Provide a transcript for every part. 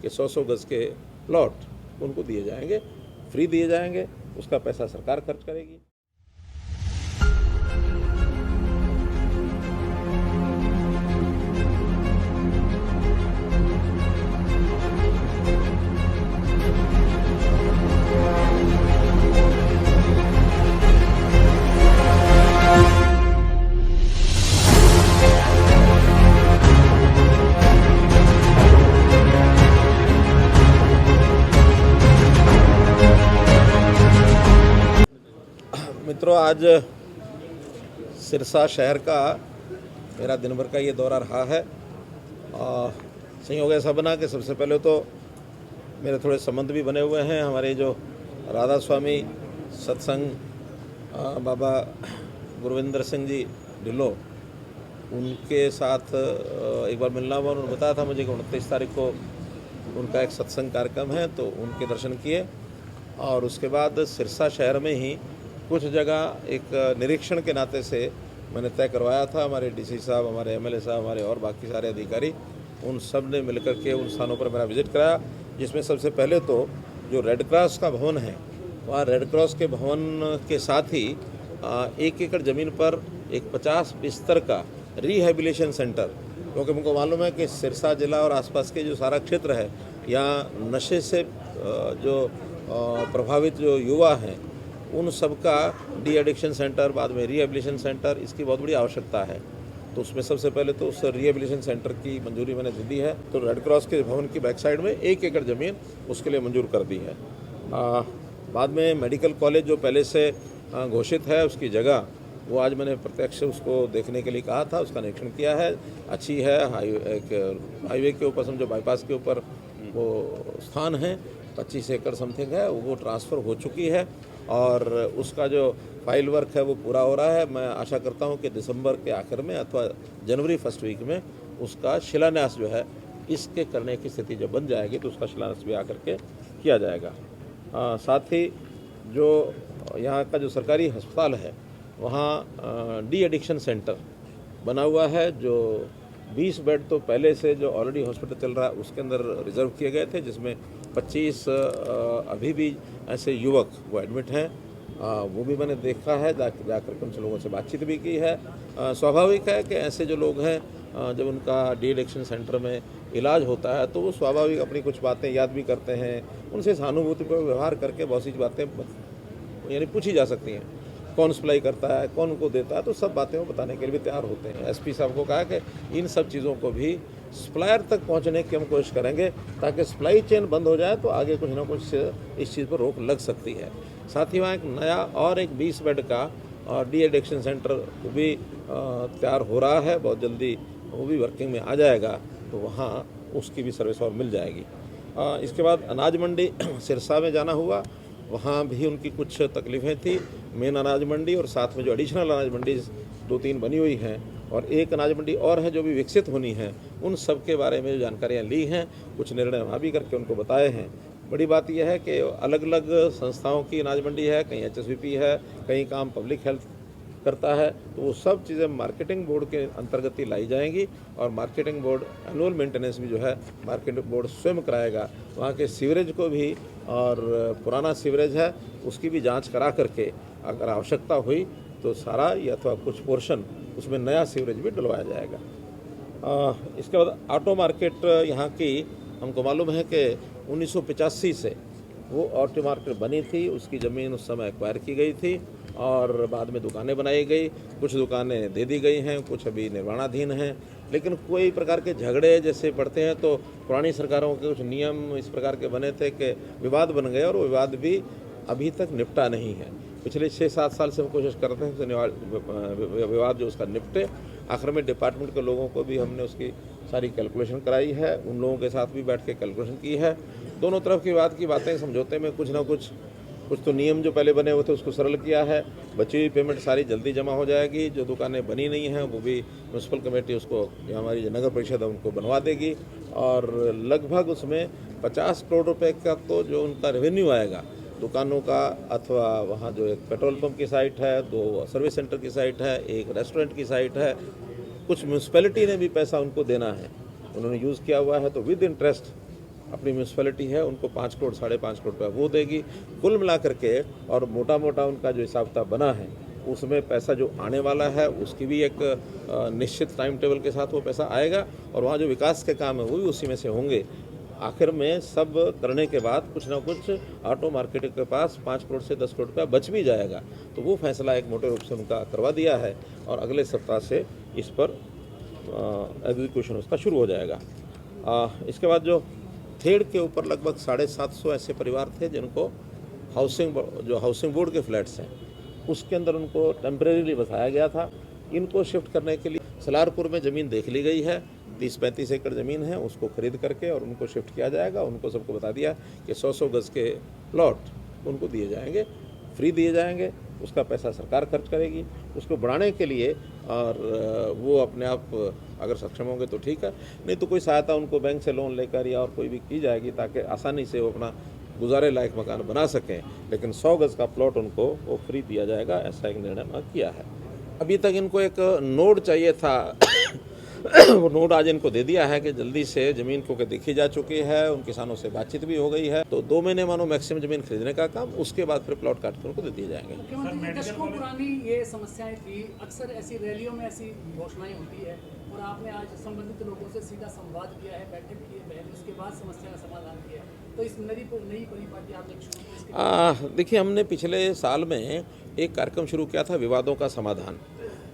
कि 100-100 गज़ के प्लॉट उनको दिए जाएंगे, फ्री दिए जाएंगे, उसका पैसा सरकार खर्च करेगी। मित्रों, आज सिरसा शहर का मेरा दिन भर का ये दौरा रहा है। संयोग ऐसा बना कि सबसे पहले तो मेरे थोड़े संबंध भी बने हुए हैं। हमारे जो राधा स्वामी सत्संग बाबा गुरविंदर सिंह जी ढिल्लो, उनके साथ एक बार मिलना हुआ। उन्होंने बताया था मुझे कि 29 तारीख को उनका एक सत्संग कार्यक्रम है, तो उनके दर्शन किए। और उसके बाद सिरसा शहर में ही कुछ जगह एक निरीक्षण के नाते से मैंने तय करवाया था। हमारे डीसी साहब, हमारे एमएलए साहब, हमारे और बाकी सारे अधिकारी, उन सब ने मिलकर के उन स्थानों पर मेरा विजिट कराया, जिसमें सबसे पहले तो जो रेड क्रॉस का भवन है, वहाँ रेड क्रॉस के भवन के साथ ही 1 एकड़ ज़मीन पर एक 50 बिस्तर का रिहेबिलिटेशन सेंटर, क्योंकि मुझको मालूम है कि सिरसा जिला और आसपास के जो सारा क्षेत्र है, यहाँ नशे से जो प्रभावित जो युवा हैं, उन सब का डी एडिक्शन सेंटर, बाद में रिहेबिलिटेशन सेंटर, इसकी बहुत बड़ी आवश्यकता है। तो उसमें सबसे पहले तो उस रिहेबिलिटेशन सेंटर की मंजूरी मैंने दे दी है। तो रेड क्रॉस के भवन की बैक साइड में 1 एकड़ ज़मीन उसके लिए मंजूर कर दी है। बाद में मेडिकल कॉलेज जो पहले से घोषित है, उसकी जगह वो आज मैंने प्रत्यक्ष उसको देखने के लिए कहा था, उसका निरीक्षण किया है। अच्छी है, हाईवे के ऊपर, समझो बाईपास के ऊपर वो स्थान है, 25 एकड़ समथिंग है, वो ट्रांसफ़र हो चुकी है और उसका जो फाइल वर्क है वो पूरा हो रहा है। मैं आशा करता हूं कि दिसंबर के आखिर में अथवा जनवरी फर्स्ट वीक में उसका शिलान्यास जो है, इसके करने की स्थिति जब बन जाएगी तो उसका शिलान्यास भी आकर के किया जाएगा। साथ ही जो यहाँ का जो सरकारी अस्पताल है, वहाँ डी एडिक्शन सेंटर बना हुआ है। जो 20 बेड तो पहले से जो ऑलरेडी हॉस्पिटल चल रहा है उसके अंदर रिजर्व किए गए थे, जिसमें 25 अभी भी ऐसे युवक वो एडमिट हैं। वो भी मैंने देखा है, जाकर के उनसे लोगों से बातचीत भी की है। स्वाभाविक है कि ऐसे जो लोग हैं, जब उनका डी एडिक्शन सेंटर में इलाज होता है तो वो स्वाभाविक अपनी कुछ बातें याद भी करते हैं। उनसे सहानुभूति पर व्यवहार करके बहुत सी बातें यानी पूछी जा सकती हैं। कौन सप्लाई करता है, कौन उनको देता है, तो सब बातें वो बताने के लिए भी तैयार होते हैं। एसपी साहब को कहा कि इन सब चीज़ों को भी सप्लायर तक पहुंचने की हम कोशिश करेंगे, ताकि सप्लाई चेन बंद हो जाए तो आगे कुछ ना कुछ इस चीज़ पर रोक लग सकती है। साथ ही वहाँ एक नया और एक 20 बेड का डी एडिक्शन सेंटर वो भी तैयार हो रहा है, बहुत जल्दी वो भी वर्किंग में आ जाएगा, तो वहाँ उसकी भी सर्विस और मिल जाएगी। इसके बाद अनाज मंडी सिरसा में जाना हुआ, वहाँ भी उनकी कुछ तकलीफ़ें थी। मेन अनाज मंडी और साथ में जो एडिशनल अनाज मंडी 2-3 बनी हुई हैं और एक अनाज मंडी और है जो भी विकसित होनी है, उन सब के बारे में जो जानकारियाँ ली हैं, कुछ निर्णय वहाँ भी करके उनको बताए हैं। बड़ी बात यह है कि अलग अलग संस्थाओं की अनाज मंडी है, कहीं HSBP है, कहीं काम पब्लिक हेल्थ करता है, तो वो सब चीज़ें मार्केटिंग बोर्ड के अंतर्गत ही लाई जाएंगी और मार्केटिंग बोर्ड एनुअल मेंटेनेंस भी जो है मार्केटिंग बोर्ड स्वयं कराएगा। वहाँ के सीवरेज को भी, और पुराना सीवरेज है उसकी भी जांच करा करके अगर आवश्यकता हुई तो सारा या अथवा कुछ पोर्शन उसमें नया सीवरेज भी डलवाया जाएगा। इसके बाद ऑटो मार्केट यहाँ की हमको मालूम है कि 1985 से वो ऑटो मार्केट बनी थी, उसकी ज़मीन उस समय एक्वायर की गई थी और बाद में दुकानें बनाई गई। कुछ दुकानें दे दी गई हैं, कुछ अभी निर्माणाधीन हैं, लेकिन कोई प्रकार के झगड़े जैसे पड़ते हैं तो पुरानी सरकारों के कुछ नियम इस प्रकार के बने थे कि विवाद बन गए और वो विवाद भी अभी तक निपटा नहीं है। पिछले 6-7 साल से हम कोशिश करते हैं कि विवाद जो उसका निपटे। आखिर में डिपार्टमेंट के लोगों को भी हमने उसकी सारी कैलकुलेशन कराई है, उन लोगों के साथ भी बैठ के कैलकुलेशन की है। दोनों तरफ की विवाद की बातें समझौते में कुछ ना कुछ तो नियम जो पहले बने हुए थे उसको सरल किया है। बची हुई पेमेंट सारी जल्दी जमा हो जाएगी। जो दुकानें बनी नहीं हैं वो भी म्यूनसिपल कमेटी उसको, जो हमारी जो नगर परिषद है उनको बनवा देगी और लगभग उसमें 50 करोड़ रुपए का तो जो उनका रेवेन्यू आएगा दुकानों का, अथवा वहाँ जो एक पेट्रोल पंप की साइट है, 2 सर्विस सेंटर की साइट है, एक रेस्टोरेंट की साइट है, कुछ म्यूनसिपैलिटी ने भी पैसा उनको देना है, उन्होंने यूज़ किया हुआ है, तो विद इंटरेस्ट अपनी म्यूनसिपैलिटी है उनको 5 करोड़ 5.5 करोड़ रुपया वो देगी। कुल मिला करके और मोटा मोटा उनका जो हिसाब किताब बना है उसमें पैसा जो आने वाला है उसकी भी एक निश्चित टाइम टेबल के साथ वो पैसा आएगा और वहाँ जो विकास के काम है वो भी उसी में से होंगे। आखिर में सब करने के बाद कुछ ना कुछ ऑटो मार्केट के पास 5 करोड़ से 10 करोड़ रुपया बच भी जाएगा। तो वो फैसला एक मोटे रूप से उनका करवा दिया है और अगले सप्ताह से इस पर एग्जीक्यूशन उसका शुरू हो जाएगा। इसके बाद जो थेड़ के ऊपर लगभग 750 ऐसे परिवार थे जिनको हाउसिंग बोर्ड के फ्लैट्स हैं उसके अंदर उनको टेम्परेरीली बसाया गया था। इनको शिफ्ट करने के लिए सलारपुर में ज़मीन देख ली गई है, 30-35 एकड़ ज़मीन है, उसको खरीद करके और उनको शिफ्ट किया जाएगा। उनको सबको बता दिया कि 100-100 गज़ के प्लॉट उनको दिए जाएंगे, फ्री दिए जाएंगे, उसका पैसा सरकार खर्च करेगी। उसको बढ़ाने के लिए और वो अपने आप अगर सक्षम होंगे तो ठीक है, नहीं तो कोई सहायता उनको बैंक से लोन लेकर या और कोई भी की जाएगी ताकि आसानी से वो अपना गुजारे लायक मकान बना सकें। लेकिन 100 गज़ का प्लॉट उनको वो फ्री दिया जाएगा, ऐसा एक निर्णय किया है। अभी तक इनको एक नोड चाहिए था वो नोड आज इनको दे दिया है कि जल्दी से ज़मीन को देखी जा चुकी है, उन किसानों से बातचीत भी हो गई है। तो 2 महीने मानो मैक्सिमम ज़मीन खरीदने का काम, उसके बाद फिर प्लॉट काट कर उनको दे दिए जाएंगे। मुख्यमंत्री दशकों पुरानी ये समस्याएं थी, अक्सर ऐसी रैलियों में ऐसी घोषणाएं होती है और आपने आज संबंधित लोगों से सीधा संवाद किया है, बैठक की है पहले, उसके बाद समस्या का समाधान किया। तो इस नई परिपाटी आपने शुरू की? देखिए, हमने पिछले साल में एक कार्यक्रम शुरू किया था विवादों का समाधान।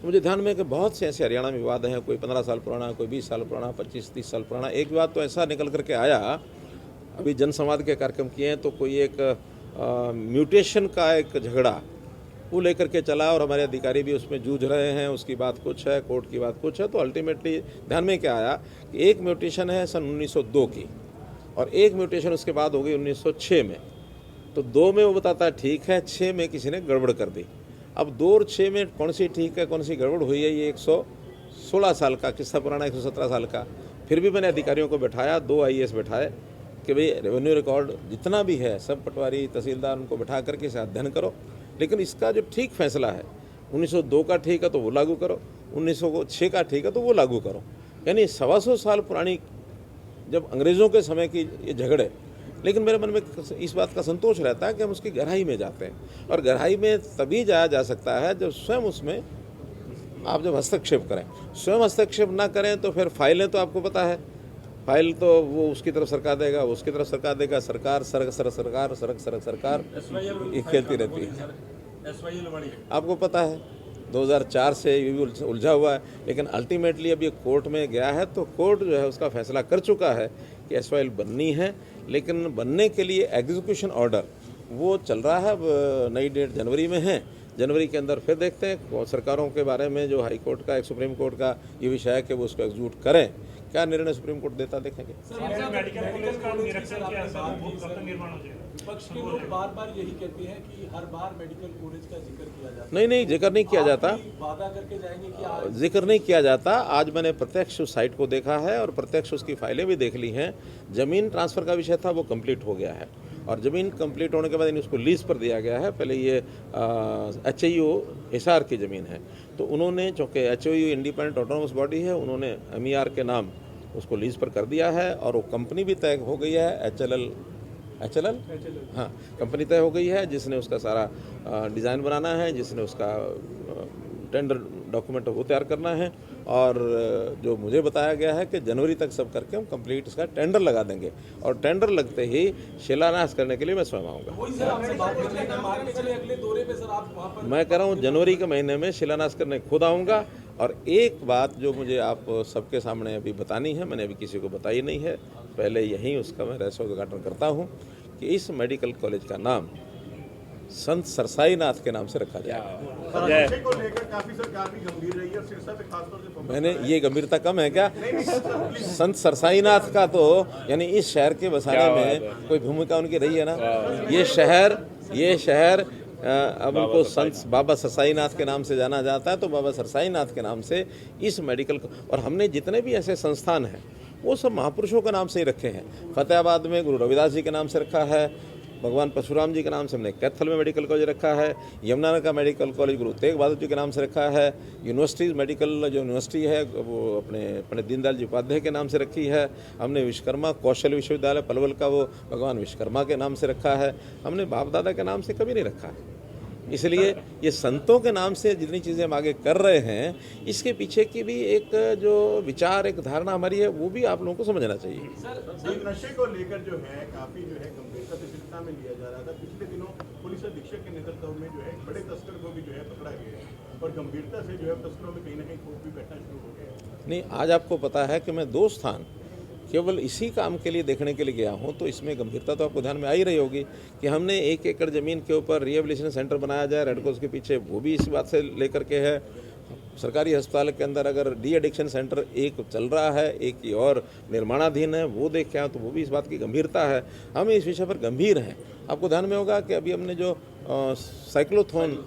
मुझे ध्यान में है कि बहुत से ऐसे हरियाणा में विवाद हैं, कोई 15 साल पुराना, कोई 20 साल पुराना, 25-30 साल पुराना। एक विवाद तो ऐसा निकल करके आया, अभी जनसंवाद के कार्यक्रम किए हैं तो कोई एक म्यूटेशन का एक झगड़ा वो लेकर के चला और हमारे अधिकारी भी उसमें जूझ रहे हैं। उसकी बात कुछ है, कोर्ट की बात कुछ है। तो अल्टीमेटली ध्यान में क्या आया कि एक म्यूटेशन है सन 1902 की और एक म्यूटेशन उसके बाद हो गई 1906 में। तो 2 में वो बताता है ठीक है, 6 में किसी ने गड़बड़ कर दी। अब 2 और 6 में कौन सी ठीक है कौन सी गड़बड़ हुई है, ये 116 साल का किस्सा पुराना, 117 साल का। फिर भी मैंने अधिकारियों को बैठाया, 2 IAS बैठाए कि भाई रेवेन्यू रिकॉर्ड जितना भी है सब पटवारी तहसीलदार उनको बैठा करके इसे अध्ययन करो, लेकिन इसका जो ठीक फैसला है 1902 का ठीक है तो वो लागू करो, 1906 का ठीक है तो वो लागू करो। यानी 125 साल पुरानी जब अंग्रेज़ों के समय की ये झगड़े। लेकिन मेरे मन में इस बात का संतोष रहता है कि हम उसकी गहराई में जाते हैं और गहराई में तभी जाया जा सकता है जब स्वयं उसमें आप जब हस्तक्षेप करें। स्वयं हस्तक्षेप ना करें तो फिर फाइलें तो आपको पता है, फाइल तो वो उसकी तरफ सरकार देगा, वो उसकी तरफ सरकार देगा, सरकार सरकार ये खेलती रहती है। आपको पता है 2004 से ये भी उलझा हुआ है, लेकिन अल्टीमेटली अब ये कोर्ट में गया है तो कोर्ट जो है उसका फैसला कर चुका है कि SYL बननी है। लेकिन बनने के लिए एग्जीक्यूशन ऑर्डर वो चल रहा है, अब नई डेट जनवरी में है। जनवरी के अंदर फिर देखते हैं सरकारों के बारे में जो हाई कोर्ट का, एक सुप्रीम कोर्ट का ये विषय है कि वो उसको एग्जीक्यूट करें। क्या निर्णय सुप्रीम कोर्ट देता देखेंगे। विपक्ष के लोग बार-बार यही कहते हैं कि हर बार मेडिकल कॉलेज का जिक्र किया जाता है। नहीं, जिक्र नहीं किया जाता, वादा करके जाएंगे कि जिक्र नहीं किया जाता। आज मैंने प्रत्यक्ष उस साइट को देखा है और प्रत्यक्ष उसकी फाइलें भी देख ली हैं। ज़मीन ट्रांसफ़र का विषय था वो कंप्लीट हो गया है और ज़मीन कंप्लीट होने के बाद उसको लीज पर दिया गया है। पहले ये HIO हिसार की ज़मीन है तो उन्होंने, चूँकि HIO इंडिपेंडेंट ऑटोनोमस बॉडी है, उन्होंने MER के नाम उसको लीज पर कर दिया है और वो कंपनी भी तय हो गई है, HLL हाँ कंपनी तय हो गई है जिसने उसका सारा डिज़ाइन बनाना है, जिसने उसका टेंडर डॉक्यूमेंट वो तैयार करना है। और जो मुझे बताया गया है कि जनवरी तक सब करके हम कंप्लीट इसका टेंडर लगा देंगे और टेंडर लगते ही शिलान्यास करने के लिए मैं स्वयं आऊँगा। मैं कह रहा हूँ जनवरी के महीने में शिलान्यास करने खुद आऊँगा। और एक बात जो मुझे आप सबके सामने अभी बतानी है, मैंने अभी किसी को बताई नहीं है, पहले यहीं उसका मैं रहस्य उद्घाटन करता हूँ कि इस मेडिकल कॉलेज का नाम संत सरसाईनाथ के नाम से रखा जाएगा। को लेकर काफी सरकार भी गंभीर रही है, सिरसा पे खासतौर से मैंने ये गंभीरता कम है क्या? संत सरसाईनाथ का तो यानी इस शहर के बसाने में कोई भूमिका उनकी रही है ना। ये शहर अब उनको संत बाबा सरसाईनाथ के नाम से जाना जाता है, तो बाबा सरसाईनाथ के नाम से इस मेडिकल, और हमने जितने भी ऐसे संस्थान हैं वो सब महापुरुषों के नाम से ही रखे हैं। फतेहाबाद में गुरु रविदास जी के नाम से रखा है, भगवान परशुराम जी के नाम से हमने कैथल में मेडिकल कॉलेज रखा है, यमुनानगर का मेडिकल कॉलेज गुरु तेग बहादुर जी के नाम से रखा है, यूनिवर्सिटीज़ मेडिकल जो यूनिवर्सिटी है वो अपने पंडित दीनदयाल जी उपाध्याय के नाम से रखी है, हमने विश्वकर्मा कौशल विश्वविद्यालय पलवल का वो भगवान विश्वकर्मा के नाम से रखा है, हमने बाप दादा के नाम से कभी नहीं रखा है। इसलिए ये संतों के नाम से जितनी चीज़ें हम आगे कर रहे हैं, इसके पीछे की भी एक जो विचार, एक धारणा हमारी है, वो भी आप लोगों को समझना चाहिए। सर नशे को लेकर जो है काफी जो है गंभीरता से चिंता में लिया जा रहा था। पिछले दिनों पुलिस अधीक्षक के नेतृत्व में जो है बड़े तस्कर को भी जो है पकड़ा गया है और गंभीरता से जो है तस्करों में कहीं ना कहीं खौफ भी बैठना शुरू हो गया है। नहीं, आज आपको पता है कि मैं 2 स्थान केवल इसी काम के लिए देखने के लिए गया हूं, तो इसमें गंभीरता तो आपको ध्यान में आ ही रही होगी कि हमने 1 एकड़ ज़मीन के ऊपर रिहेबिलिटेशन सेंटर बनाया जाए रेड क्रॉस के पीछे, वो भी इस बात से लेकर के है। सरकारी अस्पताल के अंदर अगर डी एडिक्शन सेंटर एक चल रहा है, एक की और निर्माणाधीन है, वो देख के आए तो वो भी इस बात की गंभीरता है। हम इस विषय पर गंभीर हैं। आपको ध्यान में होगा कि अभी हमने जो साइक्लोथॉन,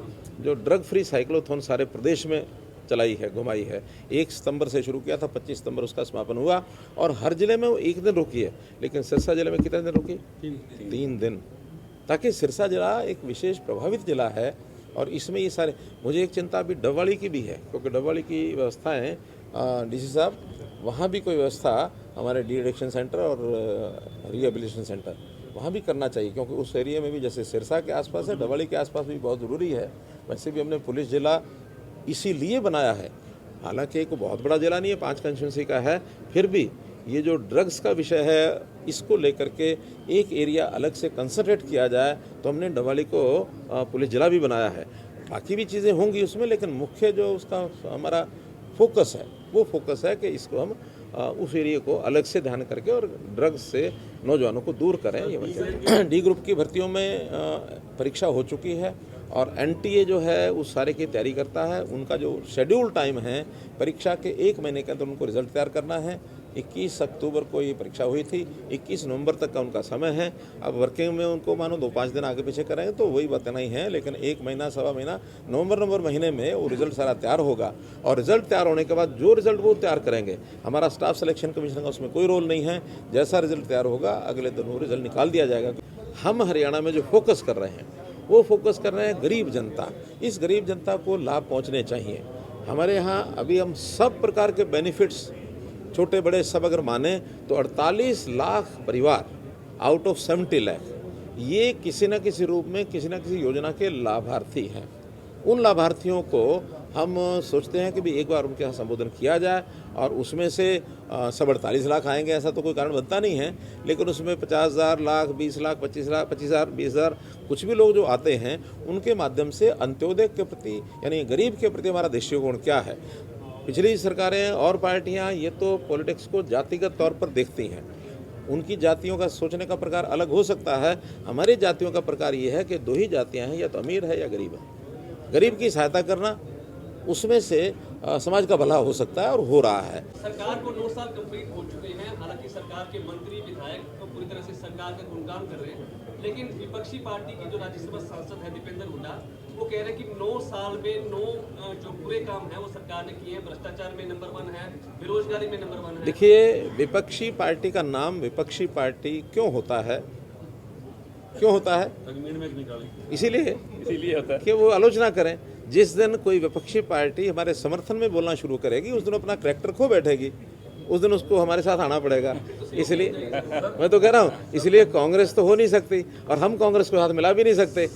जो ड्रग फ्री साइक्लोथॉन सारे प्रदेश में चलाई है, घुमाई है, 1 सितंबर से शुरू किया था, 25 सितंबर उसका समापन हुआ और हर जिले में वो 1 दिन रुकी है। लेकिन सिरसा जिले में कितने दिन रुकी? 3 दिन, ताकि सिरसा जिला एक विशेष प्रभावित जिला है और इसमें ये सारे, मुझे एक चिंता अभी डबवाली की भी है, क्योंकि डबवाली की व्यवस्थाएं डीसी साहब, वहाँ भी कोई व्यवस्था हमारे डी एडिक्शन सेंटर और रिहेबिलिटेशन सेंटर वहाँ भी करना चाहिए, क्योंकि उस एरिया में भी जैसे सिरसा के आसपास है, डबवाली के आसपास भी बहुत ज़रूरी है। वैसे भी हमने पुलिस जिला इसीलिए बनाया है, हालांकि एक बहुत बड़ा जिला नहीं है, 5 कंस्टिट्यूंसी का है, फिर भी ये जो ड्रग्स का विषय है, इसको लेकर के एक एरिया अलग से कंसंट्रेट किया जाए, तो हमने डबवाली को पुलिस जिला भी बनाया है। बाकी भी चीज़ें होंगी उसमें, लेकिन मुख्य जो उसका हमारा फोकस है, वो फोकस है कि इसको हम उस एरिया को अलग से ध्यान करके और ड्रग्स से नौजवानों को दूर करें। ये वजह डी ग्रुप की भर्तियों में परीक्षा हो चुकी है और एनटीए जो है उस सारे की तैयारी करता है। उनका जो शेड्यूल टाइम है, परीक्षा के 1 महीने के अंदर उनको रिजल्ट तैयार करना है। 21 अक्टूबर को ये परीक्षा हुई थी, 21 नवंबर तक का उनका समय है। अब वर्किंग में उनको मानो 2-5 दिन आगे पीछे करेंगे तो वही बात नहीं है, लेकिन 1 महीना, सवा महीना, नवंबर महीने में वो रिजल्ट सारा तैयार होगा और रिजल्ट तैयार होने के बाद जो रिजल्ट वो तैयार करेंगे, हमारा स्टाफ सिलेक्शन कमीशन का उसमें कोई रोल नहीं है। जैसा रिजल्ट तैयार होगा अगले दिन वो रिजल्ट निकाल दिया जाएगा। हम हरियाणा में जो फोकस कर रहे हैं, वो फोकस कर रहे हैं गरीब जनता। इस गरीब जनता को लाभ पहुंचने चाहिए। हमारे यहाँ अभी हम सब प्रकार के बेनिफिट्स, छोटे बड़े सब अगर माने तो 48 लाख परिवार आउट ऑफ 70 लाख, ये किसी न किसी रूप में किसी न किसी योजना के लाभार्थी हैं। उन लाभार्थियों को हम सोचते हैं कि भी एक बार उनके यहाँ संबोधन किया जाए और उसमें से सब 48 लाख आएंगे ऐसा तो कोई कारण बनता नहीं है, लेकिन उसमें 50,000, लाख, 20 लाख, 25 लाख, 25,000, 20,000 कुछ भी लोग जो आते हैं, उनके माध्यम से अंत्योदय के प्रति यानी गरीब के प्रति हमारा दृष्टिकोण क्या है। पिछली सरकारें और पार्टियां ये तो पॉलिटिक्स को जातिगत तौर पर देखती हैं, उनकी जातियों का सोचने का प्रकार अलग हो सकता है। हमारी जातियों का प्रकार ये है कि 2 ही जातियां हैं, या तो अमीर है या गरीब है। गरीब की सहायता करना, उसमें से समाज का भला हो सकता है और हो रहा है। सरकार को 9 साल कंप्लीट हो चुके हैं, हालांकि सरकार के मंत्री विधायक तो पूरी तरह से सरकार का गुणगान कर रहे हैं, लेकिन विपक्षी पार्टी की जो राज्यसभा सांसद है दीपेंद्र हुड्डा, वो कह रहे हैं कि 9 साल में 9 जो बुरे काम है वो सरकार ने किए हैं। भ्रष्टाचार में नंबर 1 है, बेरोजगारी में नंबर 1 है। देखिए, विपक्षी पार्टी का नाम विपक्षी पार्टी क्यों होता है? क्यों होता है? इसीलिए होता है कि वो आलोचना करें। जिस दिन कोई विपक्षी पार्टी हमारे समर्थन में बोलना शुरू करेगी, उस दिन अपना करैक्टर खो बैठेगी, उस दिन उसको हमारे साथ आना पड़ेगा। इसलिए मैं तो कह रहा हूँ, इसलिए कांग्रेस तो हो नहीं सकती और हम कांग्रेस को हाथ मिला भी नहीं सकते।